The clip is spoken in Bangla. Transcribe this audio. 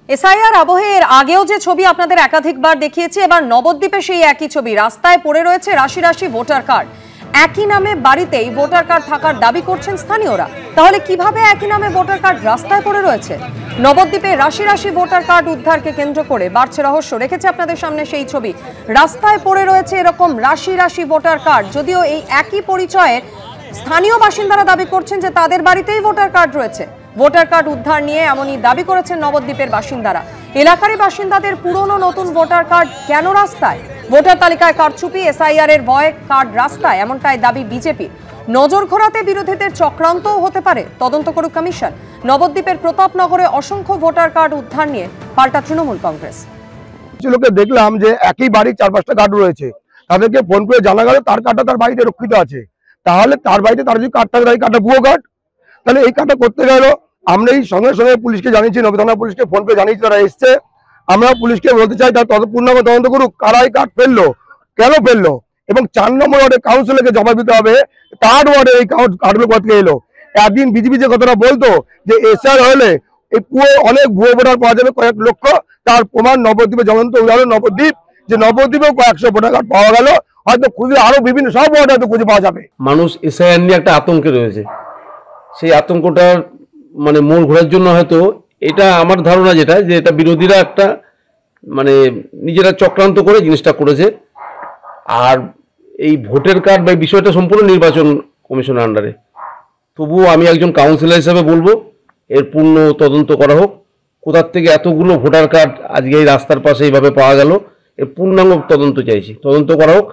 এসআইআর আবহে এর আগেও যে ছবি আপনাদের একাধিকবার দেখিয়েছি, এবার নবদ্বীপে সেই একই ছবি। রাস্তায় পড়ে রয়েছে রাশি রাশি ভোটার কার্ড। একই নামে বাড়িতেই ভোটার কার্ড থাকার দাবি করছেন স্থানীয়রা। তাহলে কিভাবে একই নামে ভোটার কার্ড রাস্তায় পড়ে রয়েছে? নবদ্বীপে রাশি রাশি ভোটার কার্ড উদ্ধারকে কেন্দ্র করে বাড়ছে রহস্য। রেখেছে আপনাদের সামনে সেই ছবি। রাস্তায় পড়ে রয়েছে এরকম রাশি রাশি ভোটার কার্ড। যদিও এই একই পরিচয়ের স্থানীয় বাসিন্দারা দাবি করছেন যে তাদের বাড়িতেই ভোটার কার্ড রয়েছে। ভোটার কার্ড উদ্ধার নিয়ে এমনই দাবি করেছেন নবদ্বীপের বাসিন্দারা। এলাকারই বাসিন্দাদের পুরনো নতুন ভোটার কার্ড কেন রাস্তায়? ভোটার তালিকায় কারচুপি, এসআইআর এর ভয়ে কার্ড রাস্তায়, এমনটাই দাবি বিজেপি। নজর ঘোরাতে বিরোধীদের চক্রান্তও হতে পারে, তদন্ত করুক কমিশন। নবদ্বীপের প্রতাপনগরে অসংখ্য ভোটার কার্ড উদ্ধার নিয়ে পাল্টা তৃণমূল কংগ্রেস। কিছু লোকে দেখলাম যে একই বাড়ির 4-5টা কার্ড রয়েছে, তাদেরকে ফোন করে জানা গেল তার কার্ডটা তার বাড়িতে রক্ষিত আছে। তাহলে তার বাড়িতে তার যদি কার্ড থাকে, তাই কার্ডটা ভুয়ো কার্ড। তাহলে এই কার্ডটা করতে গেল আমরা এই সঙ্গে সঙ্গে পুলিশকে জানিয়েছি, নবীথানা পুলিশকে ফোন করে জানিয়েছি, তারা এসছে। আমরা পুলিশকে বলতে চাই তার পূর্ণাঙ্গ তদন্ত করুক, কারা এই কার্ড ফেললো, কেন ফেললো, এবং 4 নম্বর ওয়ার্ডে কাউন্সিলরকে জবাব দিতে হবে তার ওয়ার্ডে এই কার্ডগুলো কোথা এলো। একদিন বিজেপি যে কথাটা বলতো যে এসআর হলে এই পুরো অনেক ভুয়ো ভোটার পাওয়া যাবে কয়েক লক্ষ, তার প্রমাণ নবদ্বীপে জ্বলন্ত উদাহরণ নবদ্বীপ, যে নবদ্বীপেও কয়েকশো ভোটার কার্ড পাওয়া গেল। হয়তো খুঁজে আরো বিভিন্ন সব ওয়ার্ডে হয়তো খুঁজে পাওয়া যাবে। মানুষ এসআইআর নিয়ে একটা আতঙ্কে রয়েছে, সেই আতঙ্কটার মানে মোড় ঘোরার জন্য হয়তো এটা আমার ধারণা যেটা, যে এটা বিরোধীরা একটা মানে নিজেরা চক্রান্ত করে জিনিসটা করেছে। আর এই ভোটার কার্ড বা বিষয়টা সম্পূর্ণ নির্বাচন কমিশনের আন্ডারে। তবুও আমি একজন কাউন্সিলর হিসেবে বলবো এর পূর্ণ তদন্ত করা হোক। কোথার থেকে এতগুলো ভোটার কার্ড আজকে এই রাস্তার পাশে এইভাবে পাওয়া গেল, এর পূর্ণাঙ্গ তদন্ত চাইছি, তদন্ত করা হোক।